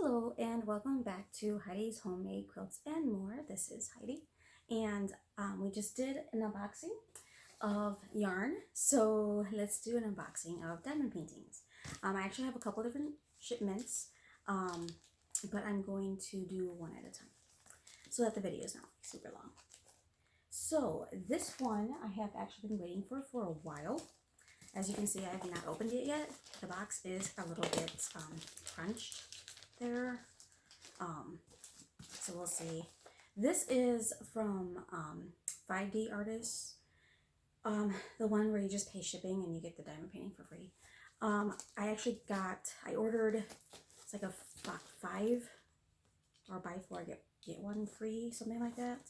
Hello and welcome back to Heidi's Homemade Quilts and More. This is Heidi, and we just did an unboxing of yarn. So let's do an unboxing of diamond paintings. I actually have a couple different shipments, but I'm going to do one at a time so that the video is not super long. So this one I have actually been waiting for a while. As you can see, I have not opened it yet. The box is a little bit crunched there. So we'll see. This is from 5D Artists, the one where you just pay shipping and you get the diamond painting for free. I ordered, it's like a 5 or buy 4 get 1 free, something like that.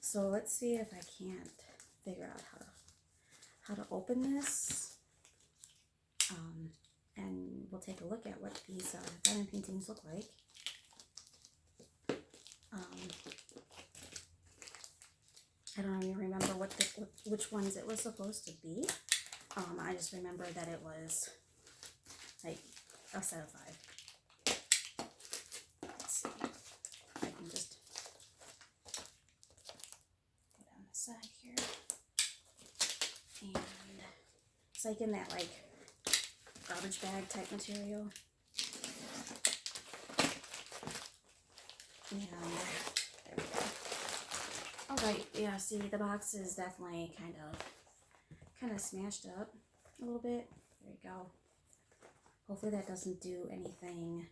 So let's see if I can't figure out how to open this. And we'll take a look at what these diamond paintings look like. I don't even remember which ones it was supposed to be. I just remember that it was like a set of 5. Let's see. I can just go down the side here. And it's like in that like garbage bag type material. And there we go. Alright, yeah, see the box is definitely kind of smashed up a little bit. There you go. Hopefully that doesn't do anything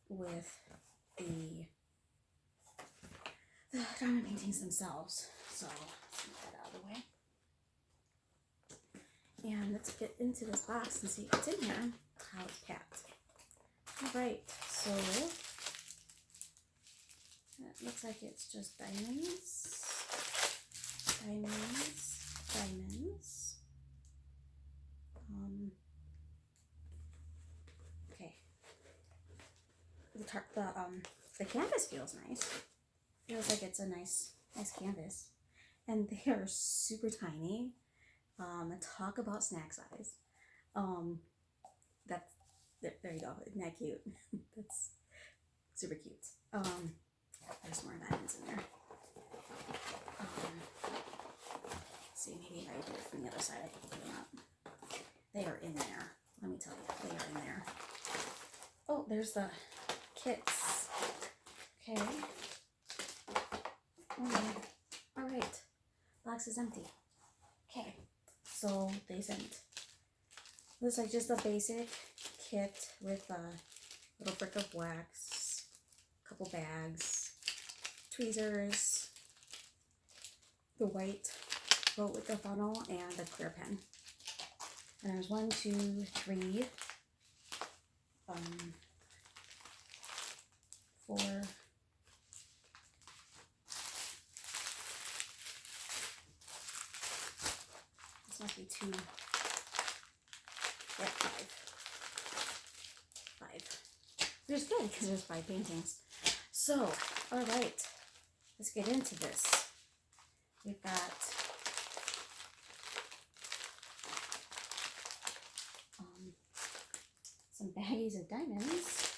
with the diamond paintings themselves. So let's get that out of the way. And let's get into this box and see what's in here, how it's packed. Alright, so it looks like it's just diamonds. Okay. The canvas feels nice. Feels like it's a nice canvas. And they are super tiny. Talk about snack size. There you go. Isn't that cute? That's super cute. There's more diamonds in there. Let's see, maybe if I do it from the other side, I can put them up. They are in there. Let me tell you, they are in there. Oh, there's the kits. Okay. All right. Box is empty. Okay. So they sent. Looks like just a basic kit with a little brick of wax, a couple bags, tweezers, the white boat with the funnel, and a clear pen. And there's 1, 2, 3, 4. This must be 2. Yeah, 5. Which is good because there's 5 paintings. So, alright, let's get into this. We've got some baggies of diamonds.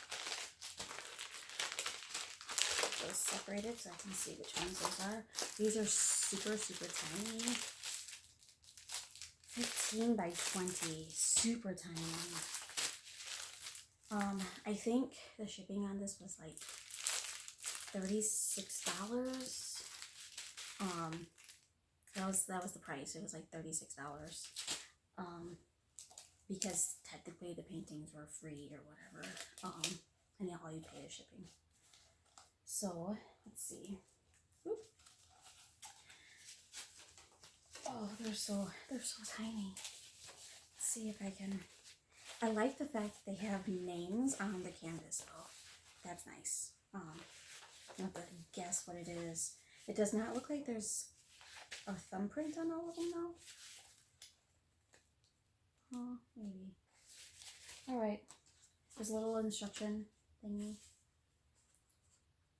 Those separated so I can see which ones those are. These are super tiny. 15 by 20, super tiny. I think the shipping on this was like $36. That was the price. It was like $36. Because technically the paintings were free or whatever. And all you pay is shipping. So let's see. Oop. Oh, they're so tiny. Let's see if I can. I like the fact that they have names on the canvas though. That's nice. You have to guess what it is. It does not look like there's a thumbprint on all of them though. Oh, maybe. Alright. There's a little instruction thingy.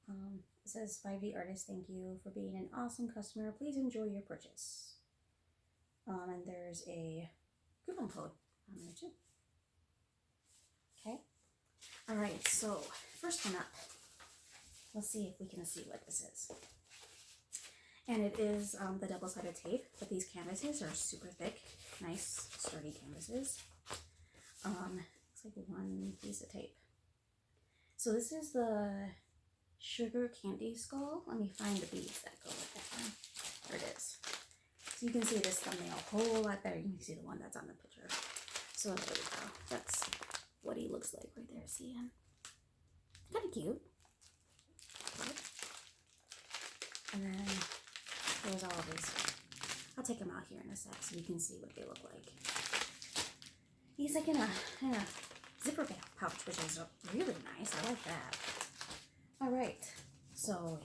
It says 5D Artist, thank you for being an awesome customer. Please enjoy your purchase. And there's a coupon code on there too. Okay. All right, so first one up. Let's see if we can see what this is. And it is the double-sided tape, but these canvases are super thick, nice, sturdy canvases. Looks like one piece of tape. So this is the sugar candy skull. Let me find the beads that go with that one. There it is. So you can see this thumbnail a whole lot better. You can see the one that's on the picture. So there we go. That's what he looks like right there. See him? Kind of cute. And then there's all of his. I'll take him out here in a sec so you can see what they look like. He's like in a zipper pouch, which is really nice. I like that. All right, so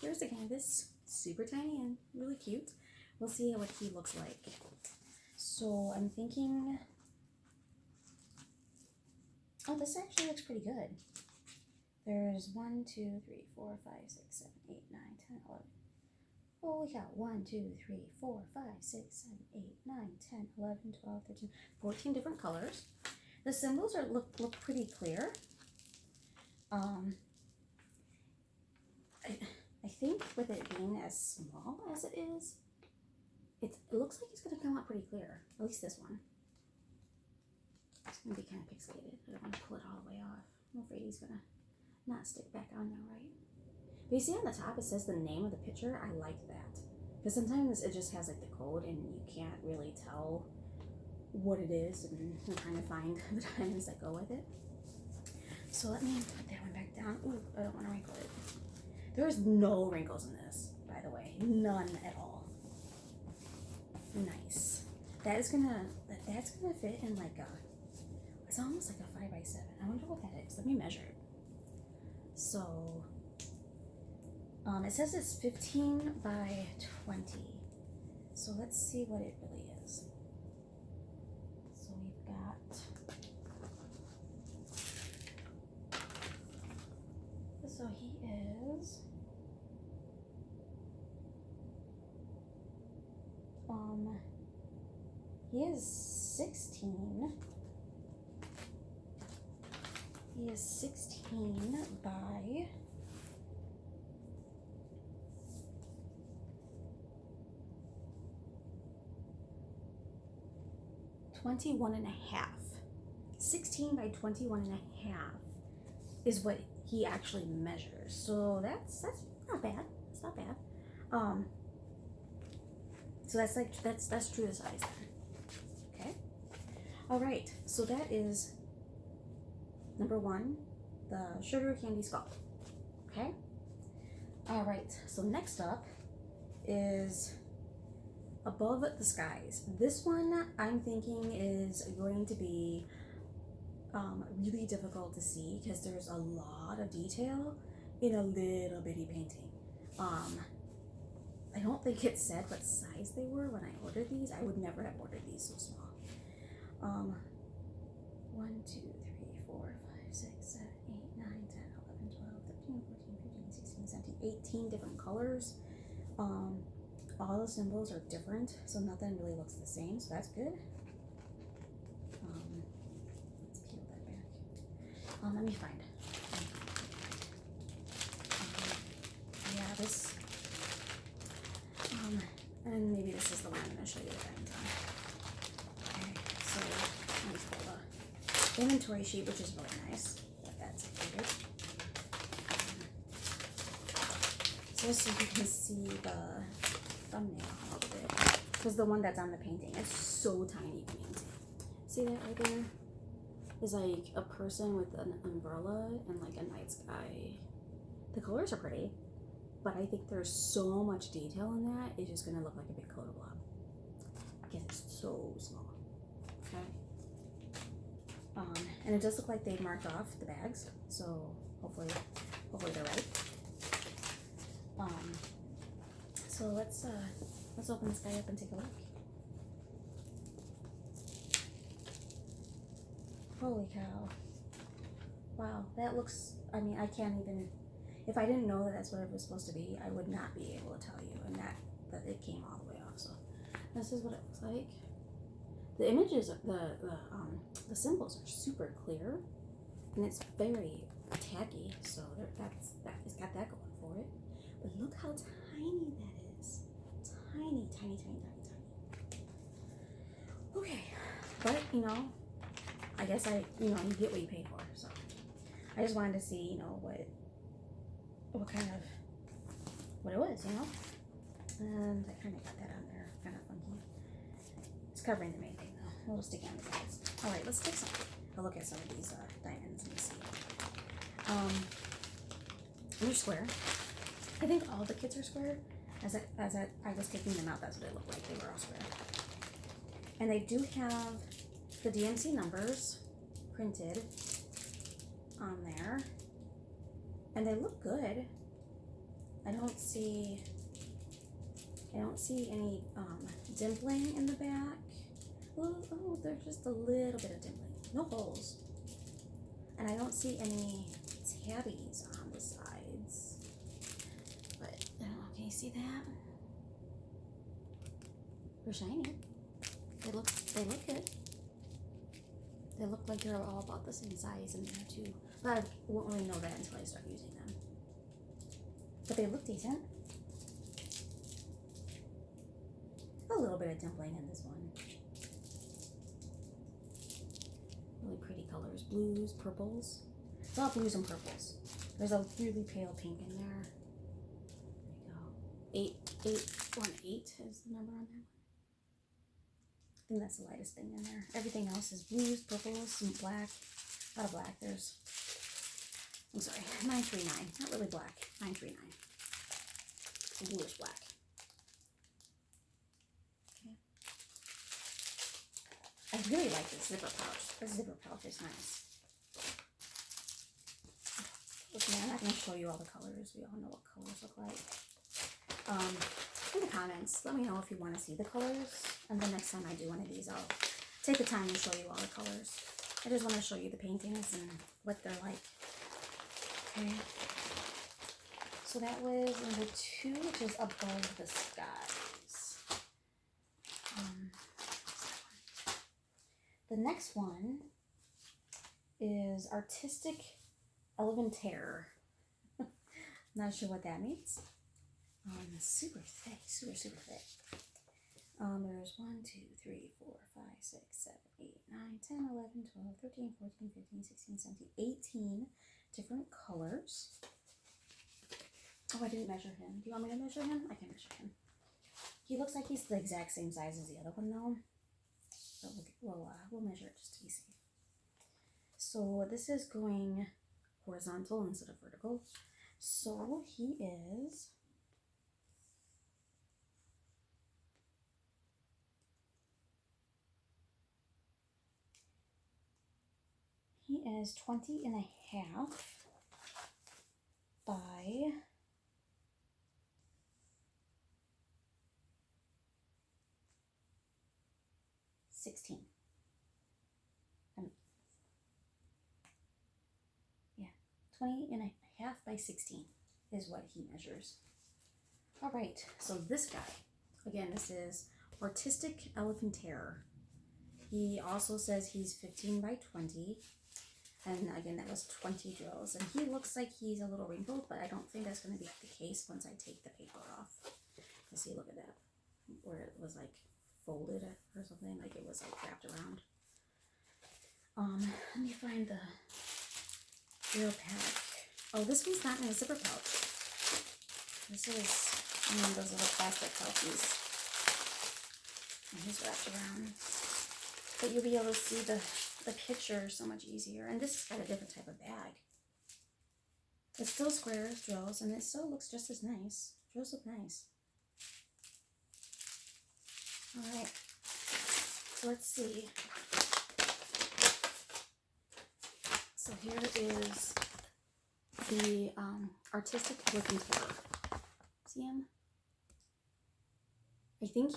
here's the canvas, super tiny and really cute. We'll see what he looks like. So I'm thinking, oh, this actually looks pretty good. There's 1, 2, 3, 4, 5, 6, 7, 8, 9, 10, 11. Holy cow, 1, 2, 3, 4, 5, 6, 7, 8, 9, 10, 11, 12, 13, 14 different colors. The symbols look pretty clear. I think with it being as small as it is, it looks like it's going to come out pretty clear. At least this one. It's going to be kind of pixelated. I don't want to pull it all the way off. I'm afraid he's going to not stick back on there right. But you see on the top it says the name of the picture. I like that. Because sometimes it just has like the code and you can't really tell what it is, and I'm trying to find the diamonds that go with it. So let me put that one back down. Ooh, I don't want to wrinkle it. There's no wrinkles in this, by the way. None at all. Nice. That's gonna fit in like a, it's almost like a 5x7. I wonder what that is. Let me measure it. So it says it's 15 by 20. So let's see what it really is. So we've got, so he is 16. He is 16 by 21 and a half. 16 by 21 and a half is what he actually measures. So that's not bad. It's not bad. So that's true to size then. Okay. All right. So that is number 1, the sugar candy skull. Okay. All right. So next up is Above the Skies. This one I'm thinking is going to be really difficult to see because there's a lot of detail in a little bitty painting. I don't think it said what size they were when I ordered these. I would never have ordered these so small. 1, 2, 3, 4, 5, 6, 7, 8, 9, 10, 11, 12, 13, 14, 15, 16, 17, 18 different colors. All the symbols are different, so nothing really looks the same, so that's good. Let's peel that back. Let me find it. Yeah, this, and maybe this is the one I'm going to show you the diamonds on. Okay, so let me pull the inventory sheet, which is really nice, but that's included. So just so you can see the thumbnail a little bit, because the one that's on the painting is so tiny. See that right there? Is like a person with an umbrella and like a night sky. The colors are pretty, but I think there's so much detail in that, it's just gonna look like a big color blob because it's so small. Okay. And it does look like they marked off the bags, so hopefully they're right. So let's open this guy up and take a look. Holy cow. Wow, that looks, I mean, I can't even, if I didn't know that that's what it was supposed to be, I would not be able to tell you, and that it came all the way off. So this is what it looks like. The images, the symbols are super clear. and it's very tacky, so it's got that going for it. But look how tiny that is. Tiny, tiny, tiny, tiny, tiny. Okay, but you know, I guess you get what you pay for. So I just wanted to see, what kind of, what it was, And I kind of got that on there, kind of funky. It's covering the main thing though. We'll just stick it on the sides. All right, let's take a look at some of these diamonds and see. They're square. I think all the kits are square. As I was taking them out, that's what they looked like. They were all square. And they do have the DMC numbers printed on there. And they look good. I don't see any dimpling in the back. Oh, there's just a little bit of dimpling. No holes. And I don't see any tabbies on the sides. But I don't know, can you see that? They're shiny. They look good. They look like they're all about the same size in there too. But I won't really know that until I start using them. But they look decent. A little bit of dimpling in this one. Really pretty colors. Blues, purples. It's all blues and purples. There's a really pale pink in there. There you go. 818 is the number on there. I think that's the lightest thing in there. Everything else is blues, purples, some black. A lot of black. I'm sorry, 939. Not really black. 939. It's bluish black. Okay. I really like this zipper pouch. This zipper pouch is nice. Okay, I'm not going to show you all the colors. We all know what colors look like. In the comments, let me know if you want to see the colors. And the next time I do one of these, I'll take the time to show you all the colors. I just want to show you the paintings and what they're like. Okay. So that was number 2, which is Above the Skies. The next one is Artistic Elephantare. Not sure what that means. Super thick, super thick. There's 1, 2, 3, 4, 5, 6, 7, 8, 9, 10, 11, 12, 13, 14, 15, 16, 17, 18 different colors. Oh, I didn't measure him. Do you want me to measure him? I can measure him. He looks like he's the exact same size as the other one though. But we'll measure it just to be safe. So this is going horizontal instead of vertical. So he is 20 and a half by 16. Yeah, 20 and a half by 16 is what he measures. All right, so this guy, again, this is Artistic Elephantare. He also says he's 15 by 20. And again, that was 20 drills. And he looks like he's a little wrinkled, but I don't think that's going to be the case once I take the paper off. You see, look at that. Where it was like folded or something, like it was like wrapped around. Let me find the real pack. Oh, this one's not in a zipper pouch. This is one of those little plastic pouches. And he's wrapped around. But you'll be able to see the picture so much easier. And this has got a different type of bag. It's still squares, drills, and it still looks just as nice. Drills look nice. Alright, so let's see. So here is the Artistic Elephantare. See him? I think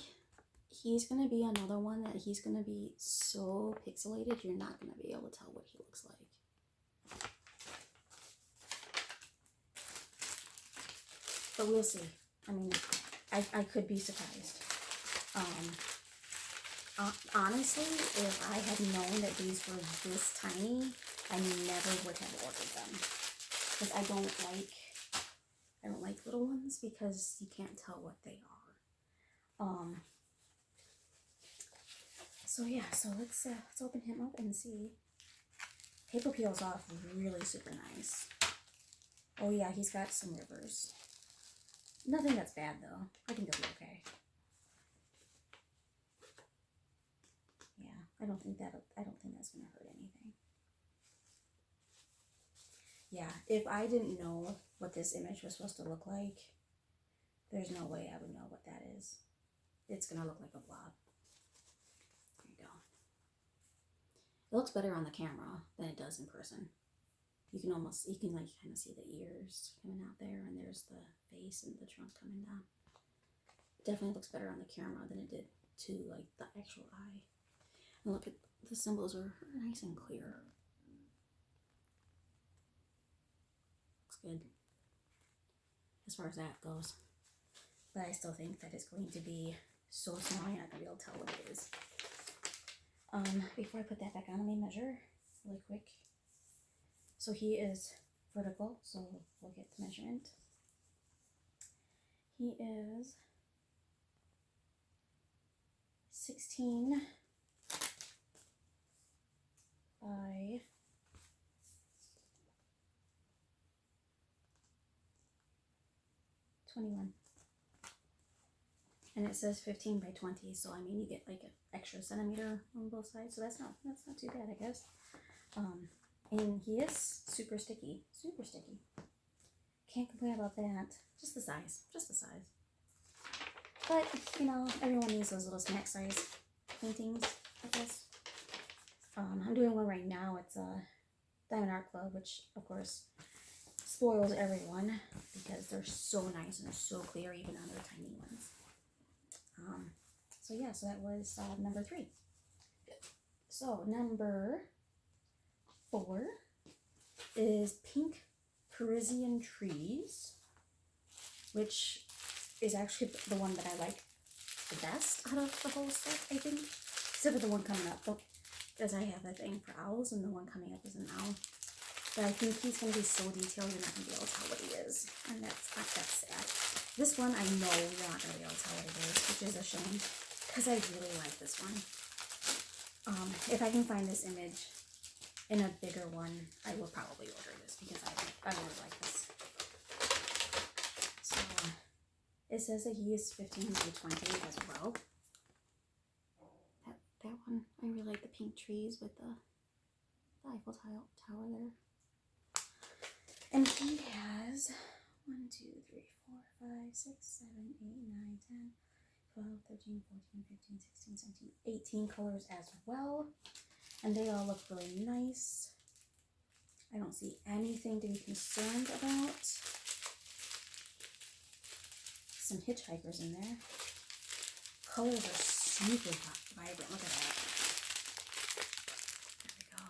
he's going to be another one that he's going to be so pixelated, you're not going to be able to tell what he looks like. But we'll see. I mean, I could be surprised. honestly, if I had known that these were this tiny, I never would have ordered them. Because I don't like little ones because you can't tell what they are. So yeah, so let's open him up and see. Paper peels off really super nice. Oh yeah, he's got some rivers. Nothing that's bad though. I think it'll be okay. Yeah, I don't think that's gonna hurt anything. Yeah, if I didn't know what this image was supposed to look like, there's no way I would know what that is. It's gonna look like a blob. There you go. It looks better on the camera than it does in person. You can like kind of see the ears coming out there, and there's the face and the trunk coming down. It definitely looks better on the camera than it did to like the actual eye. And look at the symbols are nice and clear. Looks good as far as that goes. But I still think that it's going to be so small you're not gonna be able to tell what it is. Before I put that back on, let me measure really quick. So he is vertical, so we'll get the measurement. He is 16 by 21. And it says 15 by 20, so I mean you get like an extra centimeter on both sides, so that's not too bad, I guess. And he is super sticky. Can't complain about that. Just the size. But, you know, everyone needs those little snack size paintings, I guess. I'm doing one right now. It's a Diamond Art Club, which, of course, spoils everyone because they're so nice and so clear, even on their tiny ones. So yeah, so that was number 3. So number 4 is Pink Parisian Trees, which is actually the one that I like the best out of the whole set, I think. Except for the one coming up, because I have a thing for owls, and the one coming up is an owl. But I think he's going to be so detailed, you're not going to be able to tell what he is. And that's sad. This one, I know you're not going to be able to tell what it is, which is a shame, because I really like this one. If I can find this image in a bigger one, I will probably order this, because I really like this. So, it says that he is 15 to 20 as well. That one, I really like the pink trees with the Eiffel Tower there. And he has 1, 2, 3, 4, 5, 6, 7, 8, 9, 10, 12, 13, 14, 15, 16, 17, 18 colors as well. And they all look really nice. I don't see anything to be concerned about. Some hitchhikers in there. Colors are super vibrant. Look at that. There we go.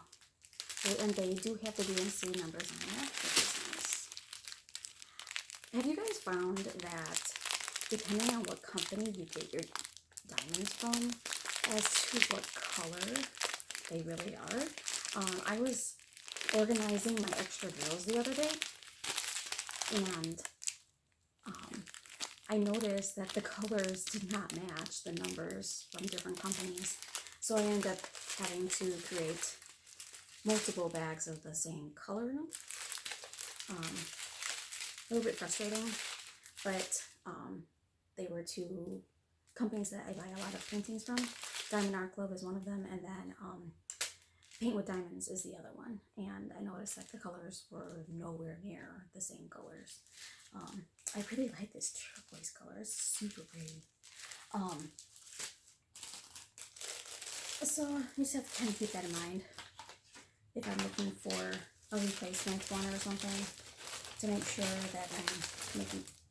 And they do have the DMC numbers on there, which is nice. Have you guys found that depending on what company you get your diamonds from, as to what color they really are? I was organizing my extra bills the other day, and I noticed that the colors did not match the numbers from different companies. So I ended up having to create multiple bags of the same color. A little bit frustrating, but they were 2 companies that I buy a lot of paintings from. Diamond Art Club is one of them, and then Paint with Diamonds is the other one. And I noticed that the colors were nowhere near the same colors. I really like this turquoise color. It's super pretty. So you just have to kind of keep that in mind if I'm looking for a replacement one or something, to make sure that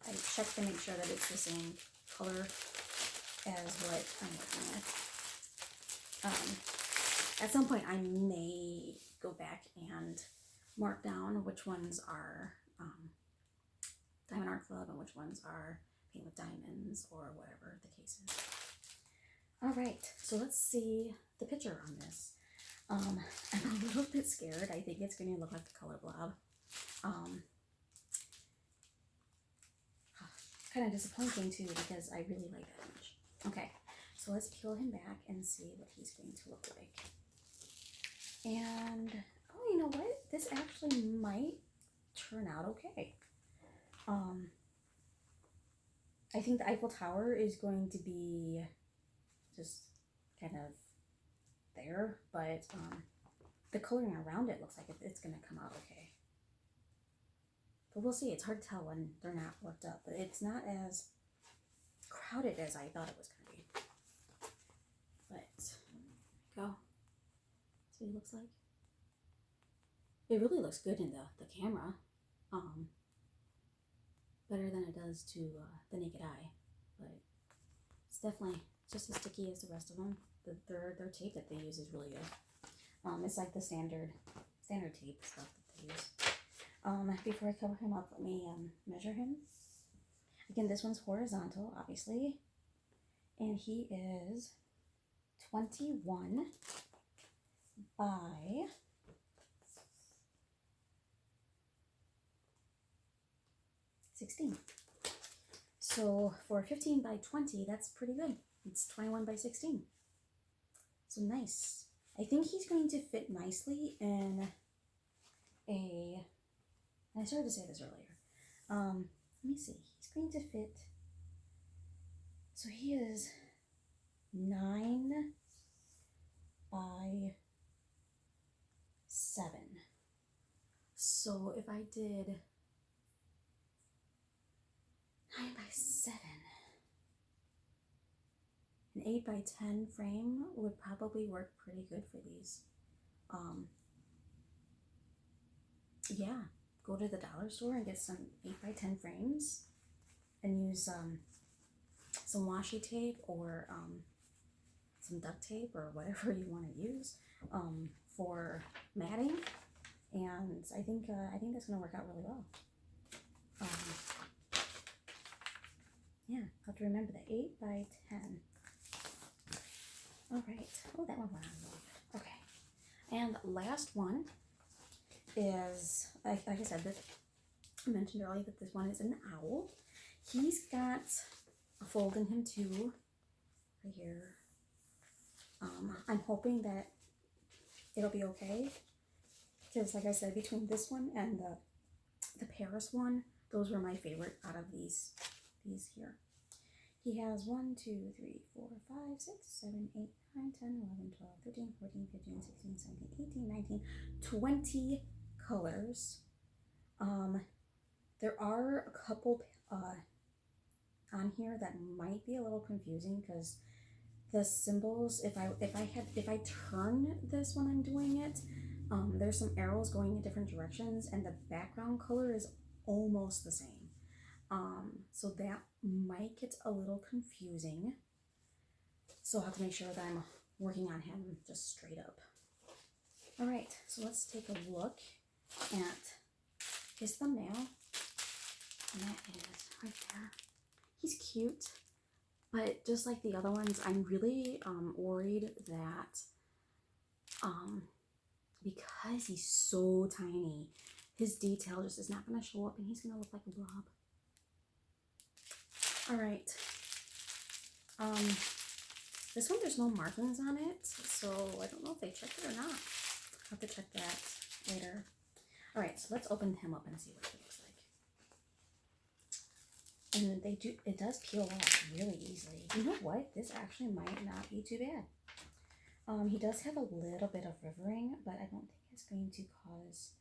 I check to make sure that it's the same color as what I'm working with. At some point I may go back and mark down which ones are Diamond Art Club and which ones are Paint with Diamonds, or whatever the case is. All right, so let's see the picture on this. I'm a little bit scared. I think it's going to look like the color blob. Kind of disappointing too because I really like that image. Okay, so let's peel him back and see what he's going to look like. And, oh, you know what? This actually might turn out okay. I think the Eiffel Tower is going to be just kind of there, but the coloring around it looks like it's going to come out okay. But we'll see. It's hard to tell when they're not worked up, but it's not as crowded as I thought it was going to be. But, go. That's what he looks like. It really looks good in the camera. Better than it does to the naked eye, but it's definitely just as sticky as the rest of them. Their tape that they use is really good. It's like the standard tape stuff that they use. Before I cover him up, let me measure him. Again, this one's horizontal, obviously, and he is 21 by 16. So for 15 by 20, that's pretty good. It's 21 by 16. So nice. I think he's going to fit nicely in a, and I started to say this earlier. Let me see. He's going to fit, so he is 9 by 7. So if I did 9 by 7, an 8 by 10 frame would probably work pretty good for these. Yeah, go to the dollar store and get some 8 by 10 frames and use some washi tape or some duct tape or whatever you want to use for matting, and I think that's gonna work out really well. Yeah, have to remember the 8 by 10. All right. Oh, that one went on really good. Okay. And last one is, like I said, I mentioned earlier that this one is an owl. He's got a fold in him too, right here. I'm hoping that it'll be okay, because like I said, between this one and the Paris one, those were my favorite out of these here. He has 1, 2, 3, 4, 5, 6, 7, 8, 9, 10, 11, 12, 13, 14, 15, 16, 17, 18, 19, 20 colors. There are a couple on here that might be a little confusing because the symbols, if I turn this when I'm doing it, there's some arrows going in different directions and the background color is almost the same. So that might get a little confusing. So I'll have to make sure that I'm working on him just straight up. All right, so let's take a look at his thumbnail. And that is right there. He's cute, but just like the other ones, I'm really worried that because he's so tiny, his detail just is not going to show up and he's going to look like a blob. All right. This one, there's no markings on it, so I don't know if they checked it or not. I'll have to check that later. All right, so let's open him up and see what he looks like. And it does peel off really easily. You know what? This actually might not be too bad. He does have a little bit of rivering, but I don't think it's going to cause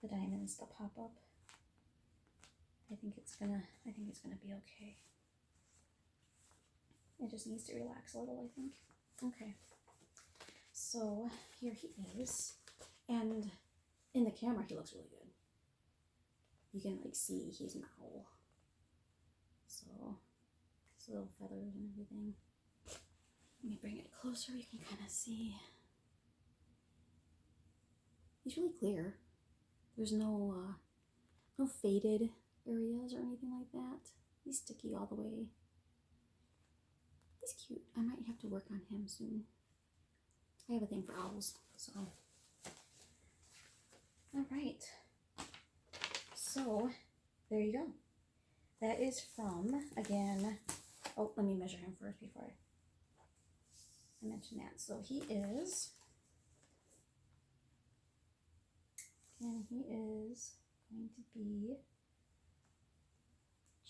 the diamonds to pop up. I think it's gonna be okay. It just needs to relax a little, I think. Okay. So here he is, and in the camera he looks really good. You can like see he's an owl. So his little feathers and everything. Let me bring it closer. You can kind of see. He's really clear. There's no faded areas or anything like that. He's sticky all the way. He's cute. I might have to work on him soon. I have a thing for owls, so. All right. So, there you go. That is from, again, oh, let me measure him first before I mention that. So he is, and he is going to be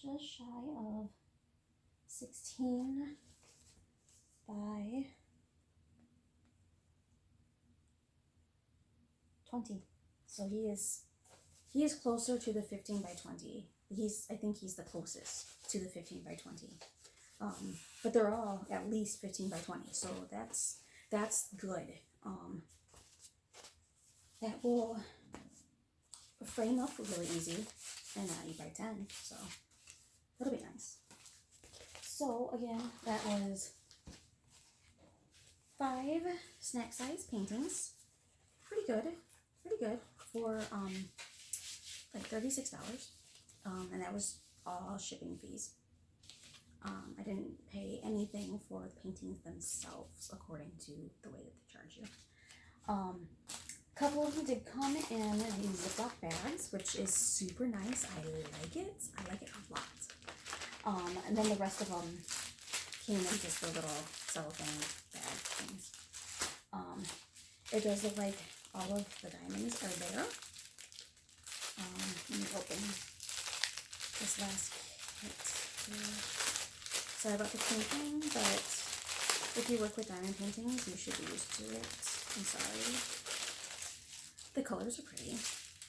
just shy of 16 by 20. So he is closer to the 15 by 20. I think he's the closest to the 15 by 20. But they're all at least 15 by 20, so that's good. That will frame up really easy and 8 by 10, so that'll be nice. So again, that was 5 snack size paintings. Pretty good for like $36. And that was all shipping fees. I didn't pay anything for the paintings themselves according to the way that they charge you. Couple of them did come in these Ziploc bags, which is super nice. I like it a lot. And then the rest of them came in just the little cellophane bag things. It does look like all of the diamonds are there. Let me open this last kit here. Sorry about the painting, but if you work with diamond paintings, you should be used to it. I'm sorry. The colors are pretty.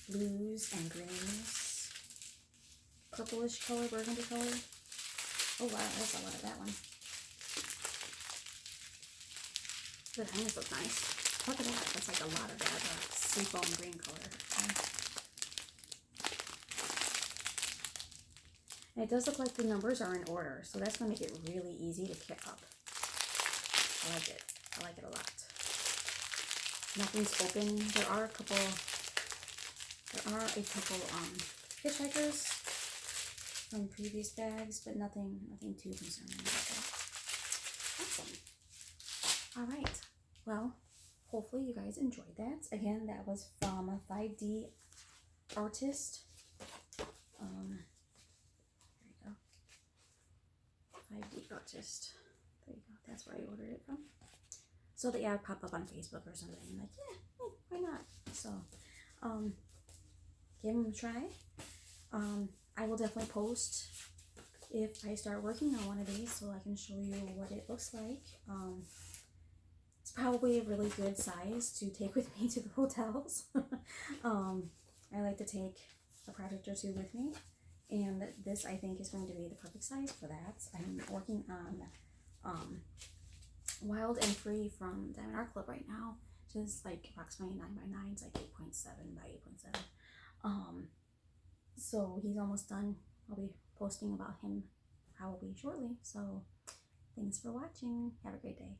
Blues and greens. Purplish color, burgundy color. Oh wow, that's a lot of that one. The diamonds look nice. Look at that. That's like a lot of that seafoam green color. And it does look like the numbers are in order, so that's going to make it really easy to pick up. I like it. I like it a lot. Nothing's open. There are a couple hitchhikers from previous bags, but nothing too concerning about that. Awesome. All right. Well, hopefully you guys enjoyed that. Again, that was from a 5D Artist. There you go. 5D Artist. There you go. That's where I ordered it from. So the ad pop up on Facebook or something. I'm like, yeah, why not? So, give them a try. I will definitely post if I start working on one of these so I can show you what it looks like. It's probably a really good size to take with me to the hotels. I like to take a project or two with me, and this I think is going to be the perfect size for that. I'm working on Wild and Free from Diamond Art Club right now, which is like approximately 9 by 9. It's like 8.7 by 8.7. So he's almost done. I'll be posting about him probably shortly. So thanks for watching. Have a great day.